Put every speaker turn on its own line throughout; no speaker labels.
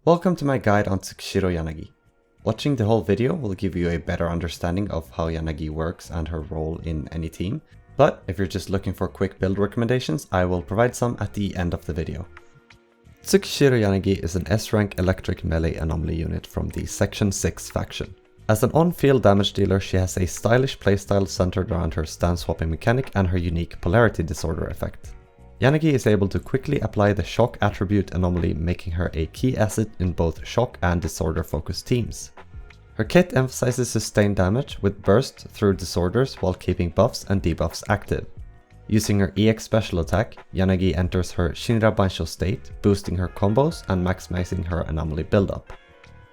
Welcome to my guide on Tsukishiro Yanagi. Watching the whole video will give you a better understanding of how Yanagi works and her role in any team, but if you're just looking for quick build recommendations, I will provide some at the end of the video. Tsukishiro Yanagi is an S-rank electric melee anomaly unit from the Section 6 faction. As an on-field damage dealer, she has a stylish playstyle centered around her stance swapping mechanic and her unique polarity disorder effect. Yanagi is able to quickly apply the shock attribute anomaly, making her a key asset in both shock and disorder focused teams. Her kit emphasizes sustained damage with burst through disorders while keeping buffs and debuffs active. Using her EX special attack, Yanagi enters her Shinra Bansho state, boosting her combos and maximizing her anomaly buildup.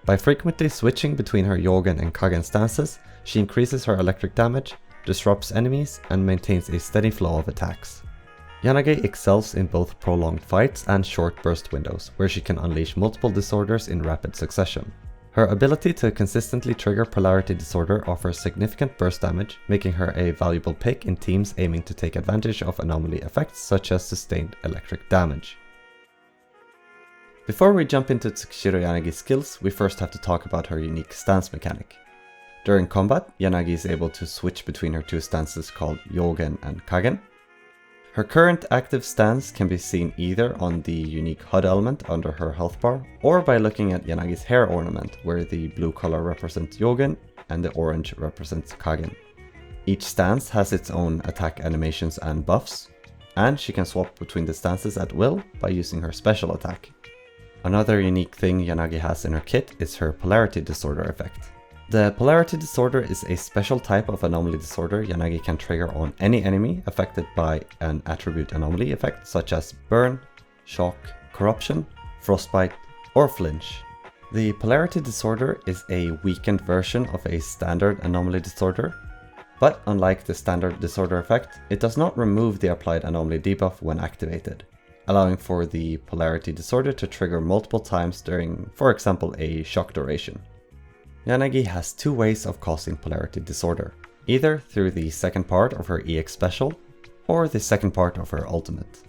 By frequently switching between her Yogen and Kagen stances, she increases her electric damage, disrupts enemies, and maintains a steady flow of attacks. Yanagi excels in both prolonged fights and short burst windows, where she can unleash multiple disorders in rapid succession. Her ability to consistently trigger polarity disorder offers significant burst damage, making her a valuable pick in teams aiming to take advantage of anomaly effects such as sustained electric damage. Before we jump into Tsukishiro Yanagi's skills, we first have to talk about her unique stance mechanic. During combat, Yanagi is able to switch between her two stances called Yogen and Kagen. Her current active stance can be seen either on the unique HUD element under her health bar, or by looking at Yanagi's hair ornament, where the blue color represents Yogen and the orange represents Kagen. Each stance has its own attack animations and buffs, and she can swap between the stances at will by using her special attack. Another unique thing Yanagi has in her kit is her polarity disorder effect. The polarity disorder is a special type of anomaly disorder Yanagi can trigger on any enemy affected by an attribute anomaly effect such as burn, shock, corruption, frostbite, or flinch. The polarity disorder is a weakened version of a standard anomaly disorder, but unlike the standard disorder effect, it does not remove the applied anomaly debuff when activated, allowing for the polarity disorder to trigger multiple times during, for example, a shock duration. Yanagi has two ways of causing polarity disorder, either through the second part of her EX special, or the second part of her ultimate.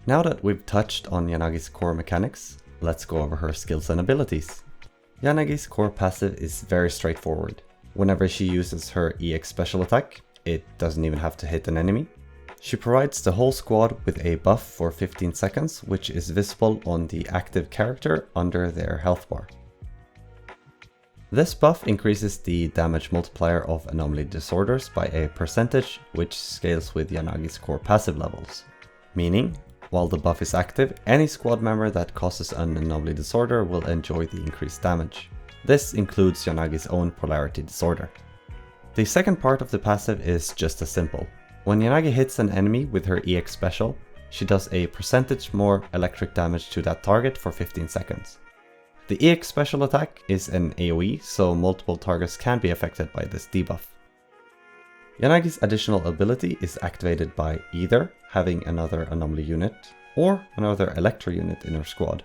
Now that we've touched on Yanagi's core mechanics, let's go over her skills and abilities. Yanagi's core passive is very straightforward. Whenever she uses her EX special attack, it doesn't even have to hit an enemy. She provides the whole squad with a buff for 15 seconds, which is visible on the active character under their health bar. This buff increases the damage multiplier of anomaly disorders by a percentage, which scales with Yanagi's core passive levels. Meaning, while the buff is active, any squad member that causes an anomaly disorder will enjoy the increased damage. This includes Yanagi's own polarity disorder. The second part of the passive is just as simple. When Yanagi hits an enemy with her EX special, she does a percentage more electric damage to that target for 15 seconds. The EX special attack is an AoE, so multiple targets can be affected by this debuff. Yanagi's additional ability is activated by either having another anomaly unit or another Electro unit in her squad.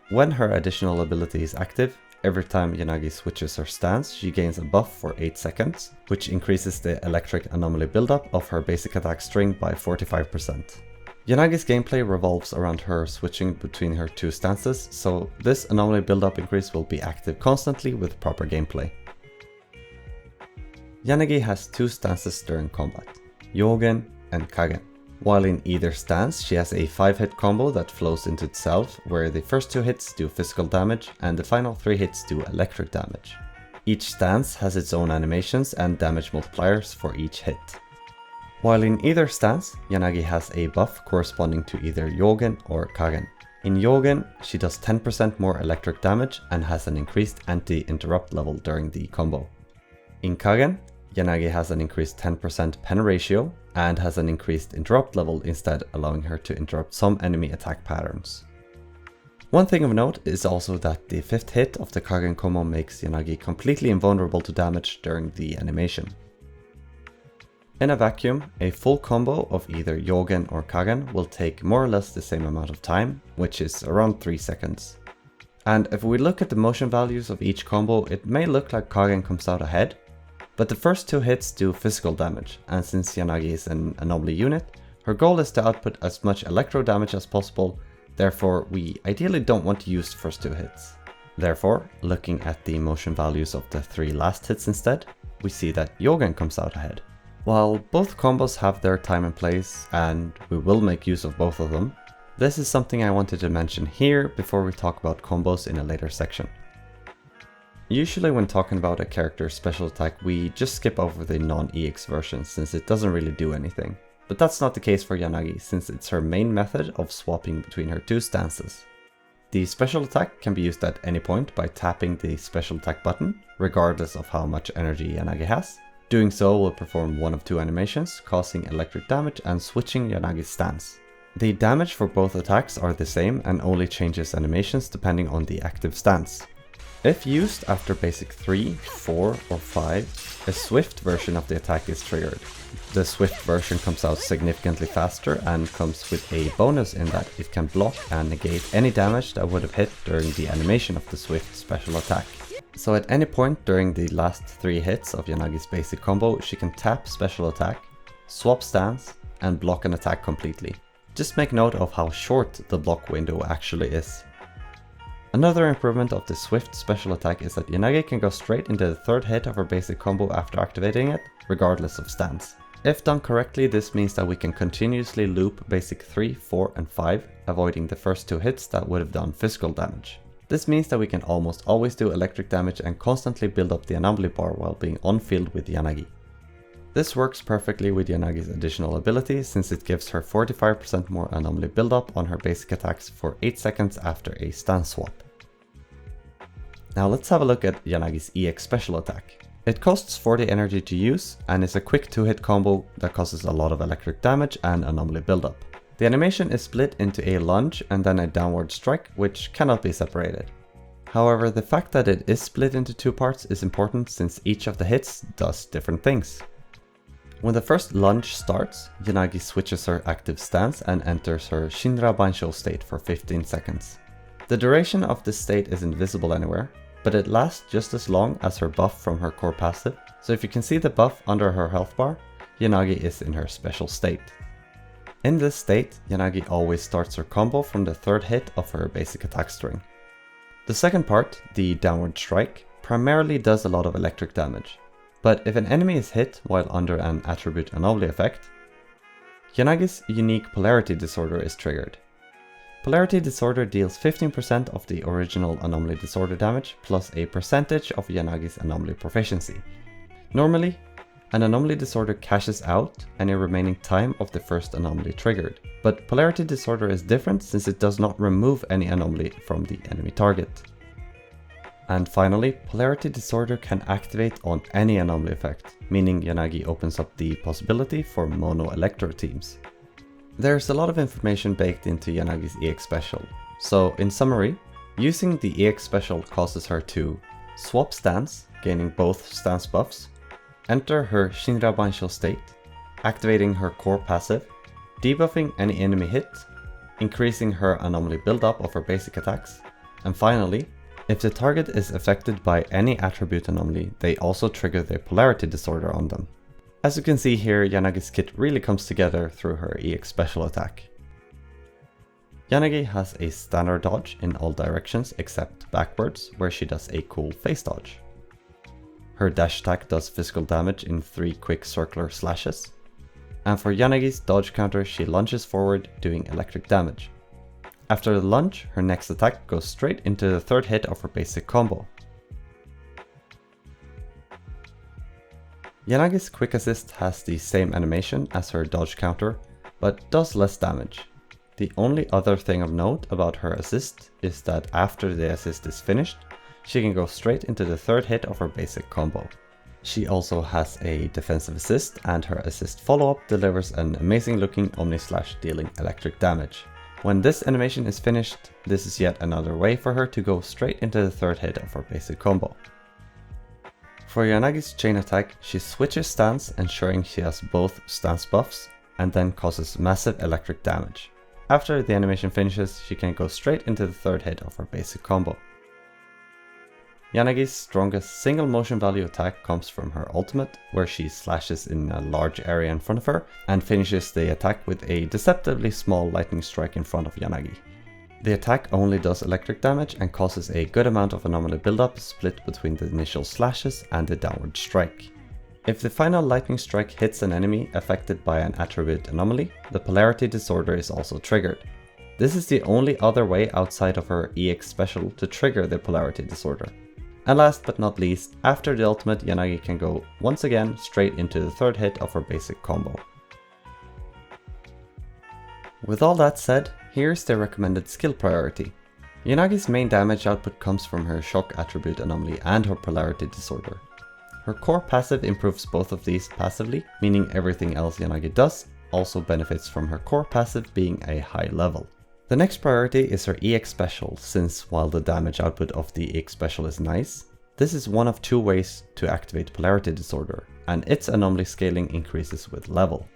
When her additional ability is active, every time Yanagi switches her stance, she gains a buff for 8 seconds, which increases the electric anomaly buildup of her basic attack string by 45%. Yanagi's gameplay revolves around her switching between her two stances, so this anomaly buildup increase will be active constantly with proper gameplay. Yanagi has two stances during combat, Yogen and Kagen. While in either stance, she has a 5-hit combo that flows into itself, where the first 2 hits do physical damage and the final 3 hits do electric damage. Each stance has its own animations and damage multipliers for each hit. While in either stance, Yanagi has a buff corresponding to either Yogen or Kagen. In Yogen, she does 10% more electric damage and has an increased anti-interrupt level during the combo. In Kagen, Yanagi has an increased 10% pen ratio and has an increased interrupt level instead, allowing her to interrupt some enemy attack patterns. One thing of note is also that the 5th hit of the Kagen combo makes Yanagi completely invulnerable to damage during the animation. In a vacuum, a full combo of either Yogen or Kagen will take more or less the same amount of time, which is around 3 seconds. And if we look at the motion values of each combo, it may look like Kagen comes out ahead, but the first 2 hits do physical damage, and since Yanagi is an anomaly unit, her goal is to output as much electro damage as possible Therefore, we ideally don't want to use the first 2 hits. Therefore, looking at the motion values of the 3 last hits instead, we see that Yogen comes out ahead. While both combos have their time and place, and we will make use of both of them, this is something I wanted to mention here before we talk about combos in a later section. Usually when talking about a character's special attack, we just skip over the non-EX version since it doesn't really do anything. But that's not the case for Yanagi, since it's her main method of swapping between her 2 stances. The special attack can be used at any point by tapping the special attack button, regardless of how much energy Yanagi has. Doing so will perform one of 2 animations, causing electric damage and switching Yanagi's stance. The damage for both attacks are the same and only changes animations depending on the active stance. If used after basic 3, 4 or 5, a swift version of the attack is triggered. The swift version comes out significantly faster and comes with a bonus in that it can block and negate any damage that would have hit during the animation of the swift special attack. So at any point during the last 3 hits of Yanagi's basic combo, she can tap special attack, swap stance and block an attack completely. Just make note of how short the block window actually is. Another improvement of the swift special attack is that Yanagi can go straight into the 3rd hit of her basic combo after activating it, regardless of stance. If done correctly, this means that we can continuously loop basic 3, 4 and 5, avoiding the first 2 hits that would have done physical damage. This means that we can almost always do electric damage and constantly build up the anomaly bar while being on field with Yanagi. This works perfectly with Yanagi's additional ability since it gives her 45% more anomaly buildup on her basic attacks for 8 seconds after a stance swap. Now let's have a look at Yanagi's EX special attack. It costs 40 energy to use and is a quick 2-hit combo that causes a lot of electric damage and anomaly buildup. The animation is split into a lunge and then a downward strike, which cannot be separated. However, the fact that it is split into 2 parts is important since each of the hits does different things. When the first lunge starts, Yanagi switches her active stance and enters her Shinra Bansho state for 15 seconds. The duration of this state isn't visible anywhere, but it lasts just as long as her buff from her core passive, so if you can see the buff under her health bar, Yanagi is in her special state. In this state, Yanagi always starts her combo from the 3rd hit of her basic attack string. The second part, the downward strike, primarily does a lot of electric damage. But if an enemy is hit while under an attribute anomaly effect, Yanagi's unique polarity disorder is triggered. Polarity disorder deals 15% of the original anomaly disorder damage plus a percentage of Yanagi's anomaly proficiency. Normally, an anomaly disorder cashes out any remaining time of the first anomaly triggered, but polarity disorder is different since it does not remove any anomaly from the enemy target. And finally, polarity disorder can activate on any anomaly effect, meaning Yanagi opens up the possibility for mono electro teams. There's a lot of information baked into Yanagi's EX special, so in summary, using the EX special causes her to swap stance, gaining both stance buffs, enter her Shinra Bansho state, activating her core passive, debuffing any enemy hit, increasing her anomaly buildup of her basic attacks, and finally, if the target is affected by any attribute anomaly, they also trigger the polarity disorder on them. As you can see here, Yanagi's kit really comes together through her EX special attack. Yanagi has a standard dodge in all directions except backwards, where she does a cool face dodge. Her dash attack does physical damage in 3 quick circular slashes. And for Yanagi's dodge counter, she lunges forward doing electric damage. After the lunge, her next attack goes straight into the 3rd hit of her basic combo. Yanagi's quick assist has the same animation as her dodge counter, but does less damage. The only other thing of note about her assist is that after the assist is finished, she can go straight into the 3rd hit of her basic combo. She also has a defensive assist, and her assist follow-up delivers an amazing looking Omni Slash dealing electric damage. When this animation is finished, this is yet another way for her to go straight into the 3rd hit of her basic combo. For Yanagi's chain attack, she switches stance, ensuring she has both stance buffs, and then causes massive electric damage. After the animation finishes, she can go straight into the 3rd hit of her basic combo. Yanagi's strongest single motion value attack comes from her ultimate, where she slashes in a large area in front of her and finishes the attack with a deceptively small lightning strike in front of Yanagi. The attack only does electric damage and causes a good amount of anomaly buildup split between the initial slashes and the downward strike. If the final lightning strike hits an enemy affected by an attribute anomaly, the polarity disorder is also triggered. This is the only other way outside of her EX special to trigger the polarity disorder. And last but not least, after the ultimate, Yanagi can go once again straight into the third hit of her basic combo. With all that said, here's the recommended skill priority. Yanagi's main damage output comes from her shock attribute anomaly and her polarity disorder. Her core passive improves both of these passively, meaning everything else Yanagi does also benefits from her core passive being a high level. The next priority is her EX special, since while the damage output of the EX special is nice, this is one of two ways to activate polarity disorder, and its anomaly scaling increases with level.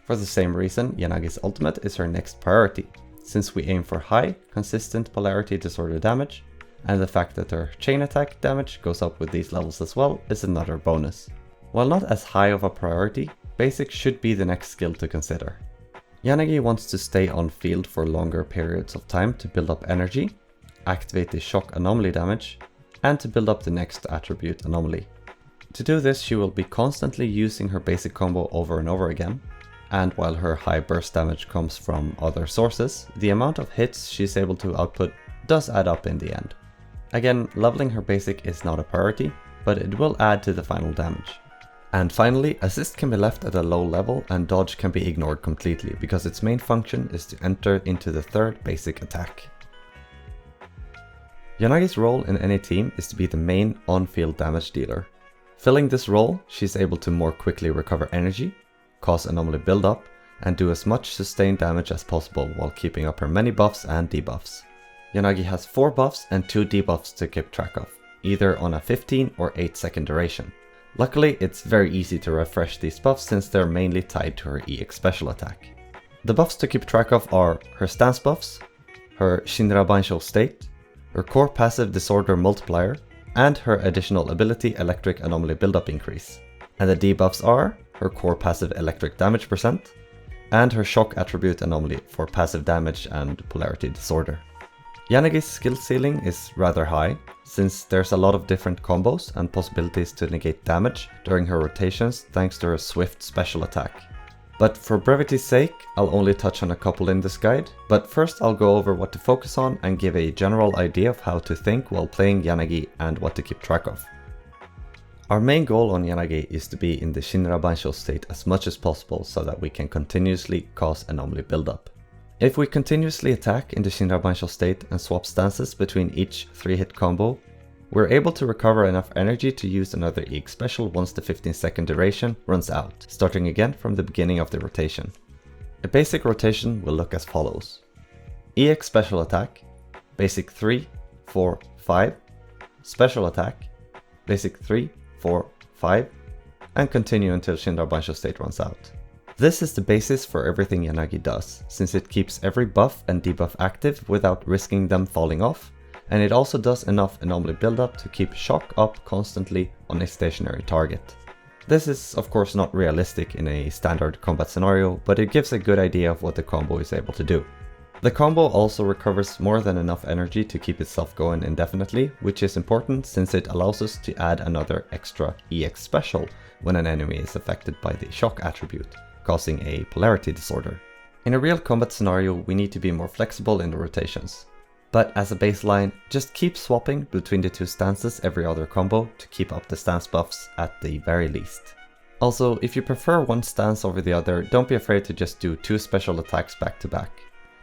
For the same reason, Yanagi's ultimate is her next priority, since we aim for high, consistent polarity disorder damage, and the fact that her chain attack damage goes up with these levels as well is another bonus. While not as high of a priority, basic should be the next skill to consider. Yanagi wants to stay on field for longer periods of time to build up energy, activate the shock anomaly damage, and to build up the next attribute anomaly. To do this, she will be constantly using her basic combo over and over again, and while her high burst damage comes from other sources, the amount of hits she's able to output does add up in the end. Again, leveling her basic is not a priority, but it will add to the final damage. And finally, assist can be left at a low level and dodge can be ignored completely because its main function is to enter into the third basic attack. Yanagi's role in any team is to be the main on-field damage dealer. Filling this role, she's able to more quickly recover energy, cause anomaly buildup, and do as much sustained damage as possible while keeping up her many buffs and debuffs. Yanagi has 4 buffs and 2 debuffs to keep track of, either on a 15 or 8 second duration. Luckily, it's very easy to refresh these buffs since they're mainly tied to her EX special attack. The buffs to keep track of are her stance buffs, her Shinra Bansho state, her core passive disorder multiplier, and her additional ability electric anomaly buildup increase. And the debuffs are her core passive electric damage percent, and her shock attribute anomaly for passive damage and polarity disorder. Yanagi's skill ceiling is rather high, since there's a lot of different combos and possibilities to negate damage during her rotations thanks to her swift special attack. But for brevity's sake, I'll only touch on a couple in this guide, but first I'll go over what to focus on and give a general idea of how to think while playing Yanagi and what to keep track of. Our main goal on Yanagi is to be in the Shinra Bansho state as much as possible so that we can continuously cause anomaly buildup. If we continuously attack in the Shinra Bansho state and swap stances between each 3-hit combo, we're able to recover enough energy to use another EX special once the 15-second duration runs out, starting again from the beginning of the rotation. A basic rotation will look as follows: EX special attack, basic 3, 4, 5, special attack, basic 3, 4, 5, and continue until Shinra Bansho state runs out. This is the basis for everything Yanagi does, since it keeps every buff and debuff active without risking them falling off, and it also does enough anomaly buildup to keep shock up constantly on a stationary target. This is of course not realistic in a standard combat scenario, but it gives a good idea of what the combo is able to do. The combo also recovers more than enough energy to keep itself going indefinitely, which is important since it allows us to add another extra EX special when an enemy is affected by the shock attribute, causing a polarity disorder. In a real combat scenario, we need to be more flexible in the rotations. But as a baseline, just keep swapping between the 2 stances every other combo to keep up the stance buffs at the very least. Also, if you prefer one stance over the other, don't be afraid to just do 2 special attacks back to back.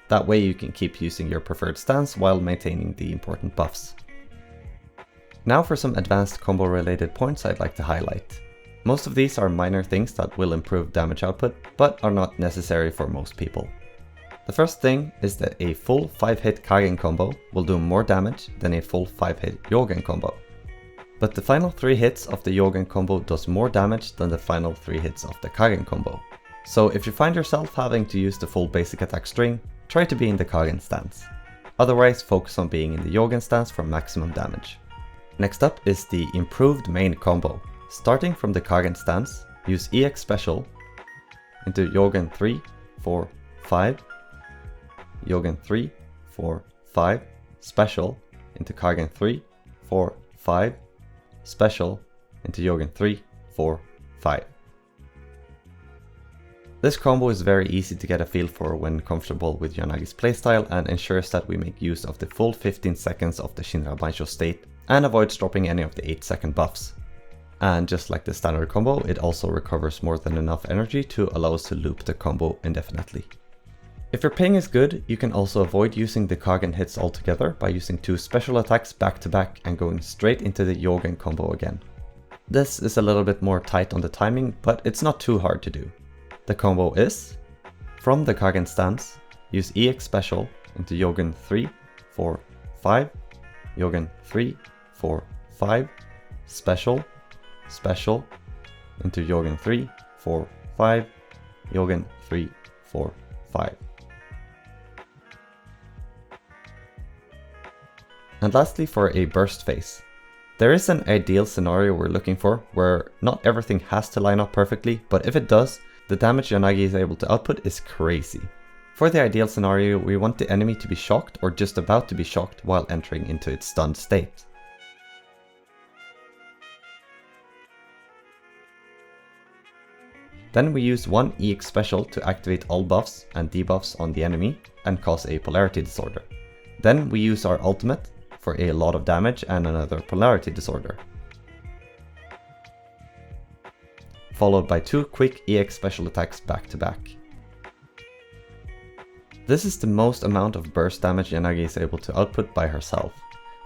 That way you can keep using your preferred stance while maintaining the important buffs. Now for some advanced combo related points I'd like to highlight. Most of these are minor things that will improve damage output, but are not necessary for most people. The first thing is that a full 5-hit Kagen combo will do more damage than a full 5-hit Yogen combo. But the final 3 hits of the Yogen combo does more damage than the final 3 hits of the Kagen combo. So if you find yourself having to use the full basic attack string, try to be in the Kagen stance. Otherwise, focus on being in the Yogen stance for maximum damage. Next up is the improved main combo. Starting from the Kagen stance, use EX special into Yogen 3, 4, 5, Yogen 3, 4, 5, special into Kagen 3, 4, 5, special into Yogen 3, 4, 5. This combo is very easy to get a feel for when comfortable with Yanagi's playstyle and ensures that we make use of the full 15 seconds of the Shinra Bansho state and avoids dropping any of the 8-second buffs. And just like the standard combo, it also recovers more than enough energy to allow us to loop the combo indefinitely. If your ping is good, you can also avoid using the Kagen hits altogether by using 2 special attacks back to back and going straight into the Yogen combo again. This is a little bit more tight on the timing, but it's not too hard to do. The combo is, from the Kagen stance, use EX special into Yogen 3, 4, 5, Yogen 3, 4, 5, special, special, into Yogen 3, 4, 5, Yogen 3, 4, 5. And lastly, for a burst phase. There is an ideal scenario we're looking for, where not everything has to line up perfectly, but if it does, the damage Yanagi is able to output is crazy. For the ideal scenario, we want the enemy to be shocked or just about to be shocked while entering into its stunned state. Then we use one EX special to activate all buffs and debuffs on the enemy and cause a polarity disorder. Then we use our ultimate for a lot of damage and another polarity disorder, followed by 2 quick EX special attacks back to back. This is the most amount of burst damage Yanagi is able to output by herself.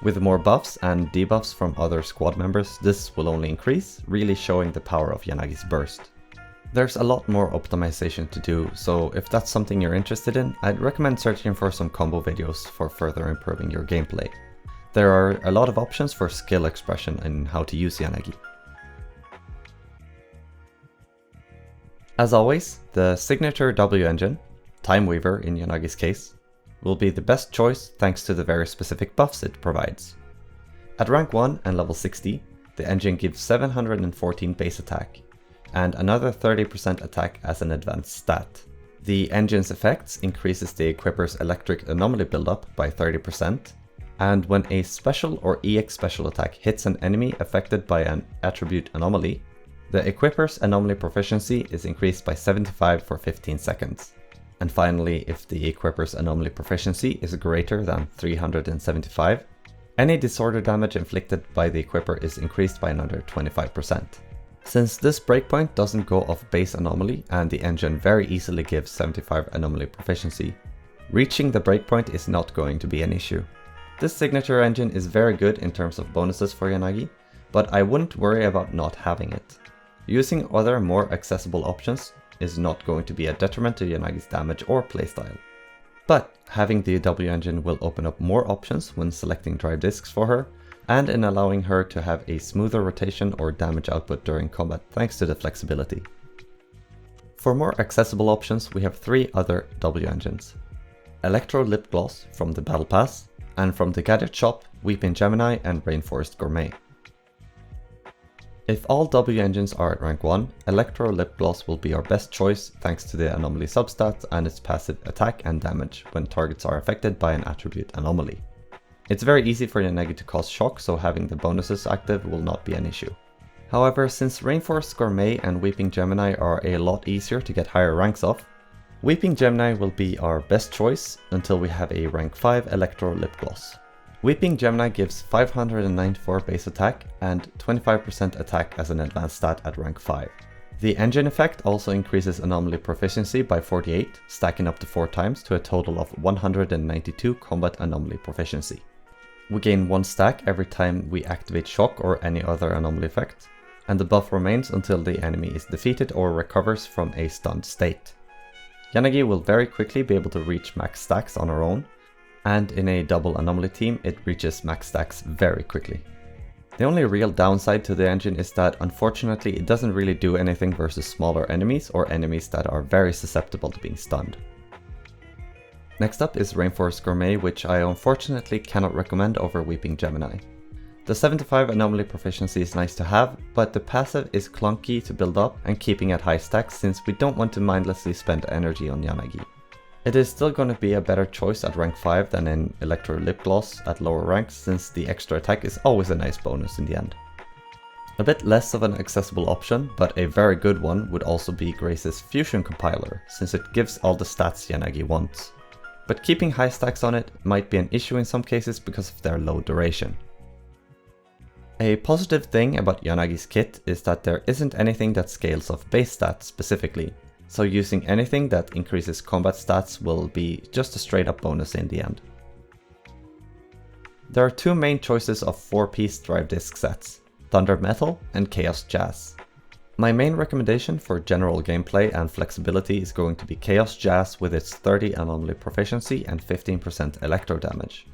With more buffs and debuffs from other squad members, this will only increase, really showing the power of Yanagi's burst. There's a lot more optimization to do, so if that's something you're interested in, I'd recommend searching for some combo videos for further improving your gameplay. There are a lot of options for skill expression in how to use Yanagi. As always, the signature W engine, Time Weaver in Yanagi's case, will be the best choice thanks to the very specific buffs it provides. At rank 1 and level 60, the engine gives 714 base attack, and another 30% attack as an advanced stat. The engine's effects increases the equipper's electric anomaly buildup by 30%, and when a special or EX special attack hits an enemy affected by an attribute anomaly, the equipper's anomaly proficiency is increased by 75 for 15 seconds. And finally, if the equipper's anomaly proficiency is greater than 375, any disorder damage inflicted by the equipper is increased by another 25%. Since this breakpoint doesn't go off base anomaly and the engine very easily gives 75 anomaly proficiency, reaching the breakpoint is not going to be an issue. This signature engine is very good in terms of bonuses for Yanagi, but I wouldn't worry about not having it. Using other more accessible options is not going to be a detriment to Yanagi's damage or playstyle. But having the W engine will open up more options when selecting drive discs for her, and in allowing her to have a smoother rotation or damage output during combat thanks to the flexibility. For more accessible options, we have 3 other W engines. Electro Lip Gloss from the Battle Pass, and from the Gadget Shop, Weeping Gemini and Rainforest Gourmet. If all W engines are at rank 1, Electro Lip Gloss will be our best choice thanks to the anomaly substat and its passive attack and damage when targets are affected by an attribute anomaly. It's very easy for Yanagi to cause shock, so having the bonuses active will not be an issue. However, since Rainforest Gourmet and Weeping Gemini are a lot easier to get higher ranks of, Weeping Gemini will be our best choice until we have a rank 5 Electro Lip Gloss. Weeping Gemini gives 594 base attack and 25% attack as an advanced stat at rank 5. The engine effect also increases anomaly proficiency by 48, stacking up to 4 times to a total of 192 combat anomaly proficiency. We gain 1 stack every time we activate shock or any other anomaly effect, and the buff remains until the enemy is defeated or recovers from a stunned state. Yanagi will very quickly be able to reach max stacks on her own, and in a double anomaly team it reaches max stacks very quickly. The only real downside to the engine is that unfortunately it doesn't really do anything versus smaller enemies or enemies that are very susceptible to being stunned. Next up is Rainforest Gourmet, which I unfortunately cannot recommend over Weeping Gemini. The 75 anomaly proficiency is nice to have, but the passive is clunky to build up and keeping at high stacks since we don't want to mindlessly spend energy on Yanagi. It is still going to be a better choice at rank 5 than in Electro Lip Gloss at lower ranks, since the extra attack is always a nice bonus in the end. A bit less of an accessible option, but a very good one, would also be Grace's Fusion Compiler, since it gives all the stats Yanagi wants. But keeping high stacks on it might be an issue in some cases because of their low duration. A positive thing about Yanagi's kit is that there isn't anything that scales off base stats specifically, so using anything that increases combat stats will be just a straight up bonus in the end. There are two main choices of 4-piece drive disc sets, Thunder Metal and Chaos Jazz. My main recommendation for general gameplay and flexibility is going to be Chaos Jazz with its 30 anomaly proficiency and 15% electro damage.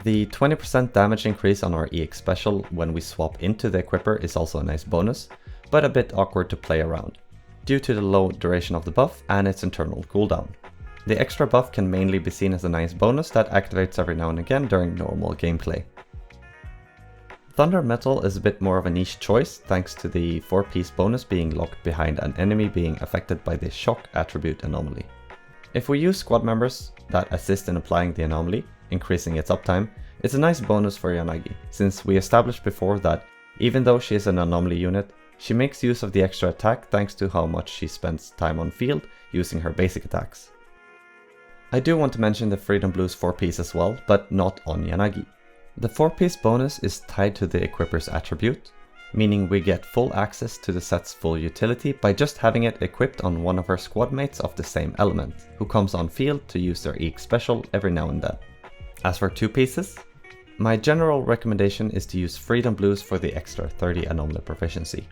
The 20% damage increase on our EX special when we swap into the equipper is also a nice bonus, but a bit awkward to play around, due to the low duration of the buff and its internal cooldown. The extra buff can mainly be seen as a nice bonus that activates every now and again during normal gameplay. Thunder Metal is a bit more of a niche choice thanks to the 4-piece bonus being locked behind an enemy being affected by the shock attribute anomaly. If we use squad members that assist in applying the anomaly, increasing its uptime, it's a nice bonus for Yanagi, since we established before that even though she is an anomaly unit, she makes use of the extra attack thanks to how much she spends time on field using her basic attacks. I do want to mention the Freedom Blues 4-piece as well, but not on Yanagi. The 4-piece bonus is tied to the equipper's attribute, meaning we get full access to the set's full utility by just having it equipped on one of her squad mates of the same element, who comes on field to use their EX special every now and then. As for 2 pieces, my general recommendation is to use Freedom Blues for the extra 30 anomaly proficiency.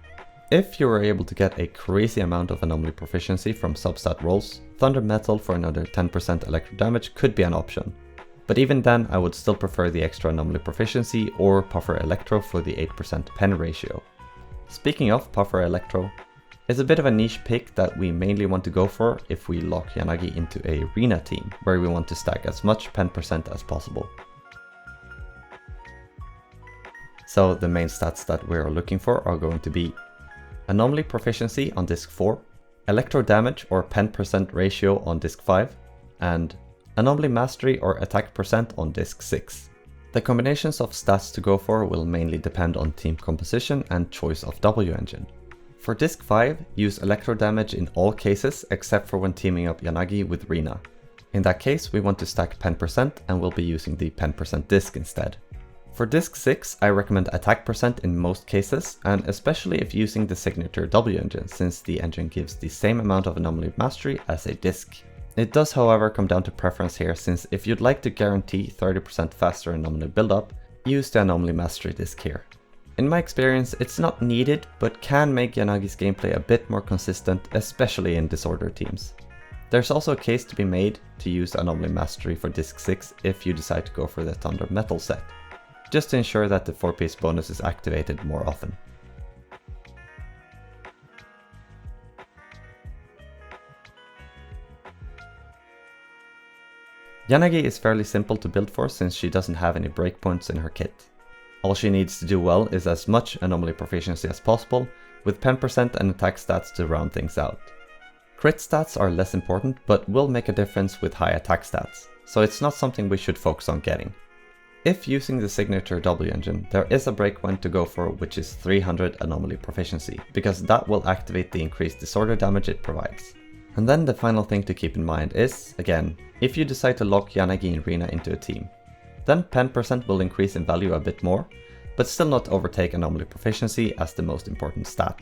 If you were able to get a crazy amount of anomaly proficiency from substat rolls, Thunder Metal for another 10% electro damage could be an option. But even then, I would still prefer the extra anomaly proficiency or Puffer Electro for the 8% pen ratio. Speaking of Puffer Electro, it's a bit of a niche pick that we mainly want to go for if we lock Yanagi into a arena team, where we want to stack as much pen percent as possible. So the main stats that we are looking for are going to be Anomaly Proficiency on disc 4, Electro Damage or pen percent ratio on disc 5, and Anomaly Mastery or attack percent on disc 6. The combinations of stats to go for will mainly depend on team composition and choice of W engine. For disc 5, use electro damage in all cases except for when teaming up Yanagi with Rina. In that case, we want to stack pen percent and we'll be using the pen percent disc instead. For disc 6, I recommend attack percent in most cases, and especially if using the signature W engine, since the engine gives the same amount of anomaly mastery as a disc. It does however come down to preference here, since if you'd like to guarantee 30% faster anomaly buildup, use the anomaly mastery disc here. In my experience, it's not needed, but can make Yanagi's gameplay a bit more consistent, especially in disorder teams. There's also a case to be made to use anomaly mastery for disc 6 if you decide to go for the Thunder Metal set, just to ensure that the 4-piece bonus is activated more often. Yanagi is fairly simple to build for since she doesn't have any breakpoints in her kit. All she needs to do well is as much anomaly proficiency as possible, with pen percent and attack stats to round things out. Crit stats are less important, but will make a difference with high attack stats, so it's not something we should focus on getting. If using the signature W engine, there is a breakpoint to go for, which is 300 anomaly proficiency, because that will activate the increased disorder damage it provides. And then the final thing to keep in mind is, again, if you decide to lock Yanagi and Rina into a team, then pen percent will increase in value a bit more, but still not overtake anomaly proficiency as the most important stat.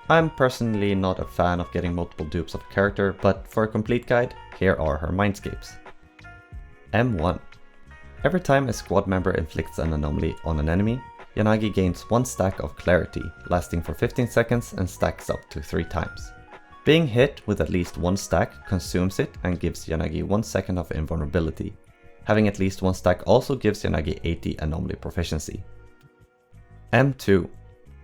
I'm personally not a fan of getting multiple dupes of a character, but for a complete guide, here are her Mindscapes. M1. Every time a squad member inflicts an anomaly on an enemy, Yanagi gains 1 stack of Clarity, lasting for 15 seconds and stacks up to 3 times. Being hit with at least 1 stack consumes it and gives Yanagi 1 second of invulnerability. Having at least 1 stack also gives Yanagi 80 anomaly proficiency. M2.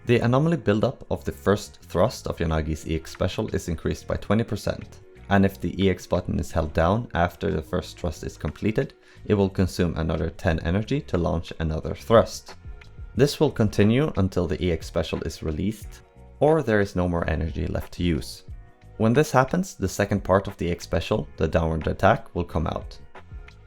The anomaly buildup of the first thrust of Yanagi's EX special is increased by 20%, and if the EX button is held down after the first thrust is completed, it will consume another 10 energy to launch another thrust. This will continue until the EX special is released, or there is no more energy left to use. When this happens, the second part of the X special, the downward attack, will come out.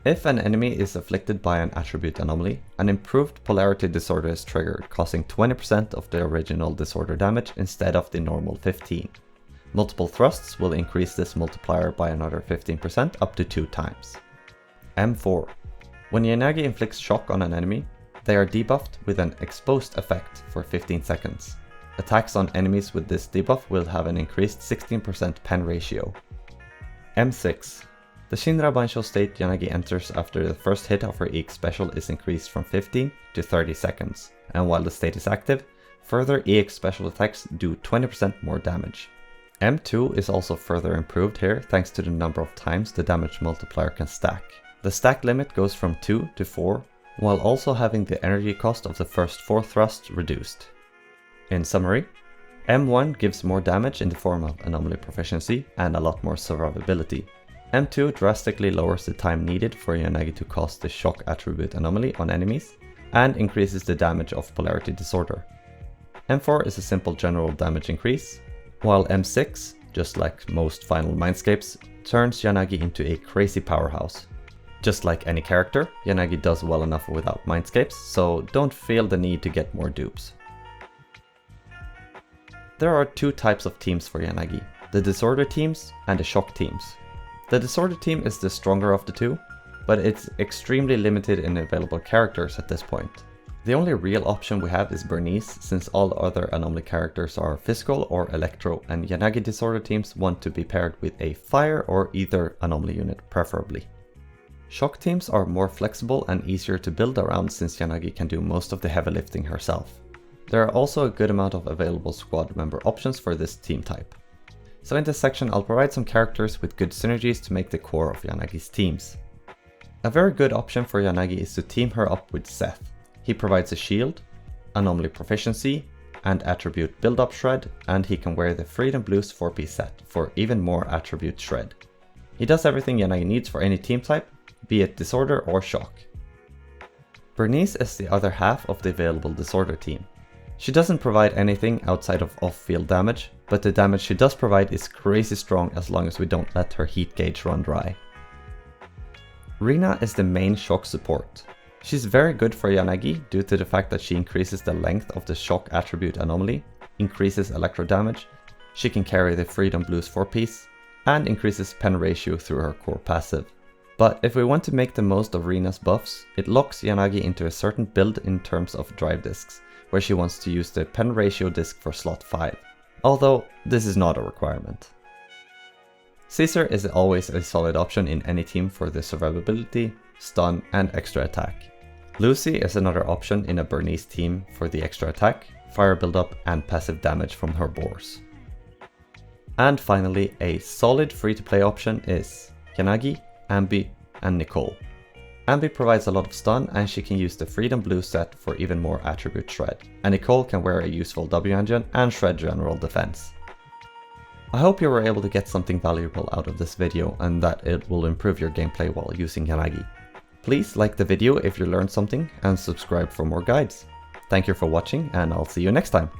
If an enemy is afflicted by an attribute anomaly, an improved polarity disorder is triggered, causing 20% of the original disorder damage instead of the normal 15%. Multiple thrusts will increase this multiplier by another 15% up to 2 times. M4. When Yanagi inflicts shock on an enemy, they are debuffed with an exposed effect for 15 seconds. Attacks on enemies with this debuff will have an increased 16% pen ratio. M6. The Shinra Bansho state Yanagi enters after the first hit of her EX special is increased from 15 to 30 seconds, and while the state is active, further EX special attacks do 20% more damage. M2 is also further improved here thanks to the number of times the damage multiplier can stack. The stack limit goes from 2 to 4, while also having the energy cost of the first 4 thrusts reduced. In summary, M1 gives more damage in the form of anomaly proficiency and a lot more survivability. M2 drastically lowers the time needed for Yanagi to cast the shock attribute anomaly on enemies, and increases the damage of polarity disorder. M4 is a simple general damage increase, while M6, just like most final Mindscapes, turns Yanagi into a crazy powerhouse. Just like any character, Yanagi does well enough without Mindscapes, so don't feel the need to get more dupes. There are 2 types of teams for Yanagi, the disorder teams and the shock teams. The disorder team is the stronger of the 2, but it's extremely limited in available characters at this point. The only real option we have is Bernice, since all other anomaly characters are physical or electro, and Yanagi disorder teams want to be paired with a fire or ether anomaly unit preferably. Shock teams are more flexible and easier to build around since Yanagi can do most of the heavy lifting herself. There are also a good amount of available squad member options for this team type. So in this section I'll provide some characters with good synergies to make the core of Yanagi's teams. A very good option for Yanagi is to team her up with Seth. He provides a shield, anomaly proficiency, and attribute build-up shred, and he can wear the Freedom Blues 4-piece set for even more attribute shred. He does everything Yanagi needs for any team type, be it disorder or shock. Bernice is the other half of the available disorder team. She doesn't provide anything outside of off-field damage, but the damage she does provide is crazy strong as long as we don't let her heat gauge run dry. Rina is the main shock support. She's very good for Yanagi due to the fact that she increases the length of the shock attribute anomaly, increases electro damage, she can carry the Freedom Blues 4-piece, and increases pen ratio through her core passive. But if we want to make the most of Rina's buffs, it locks Yanagi into a certain build in terms of drive discs, where she wants to use the pen ratio disc for slot 5, although this is not a requirement. Caesar is always a solid option in any team for the survivability, stun, and extra attack. Lucy is another option in a Bernice team for the extra attack, fire buildup, and passive damage from her boars. And finally, a solid free-to-play option is Yanagi, Ambi, and Nicole. Ambi provides a lot of stun and she can use the Freedom Blue set for even more attribute shred, and Nicole can wear a useful W engine and shred general defense. I hope you were able to get something valuable out of this video and that it will improve your gameplay while using Yanagi. Please like the video if you learned something and subscribe for more guides. Thank you for watching and I'll see you next time.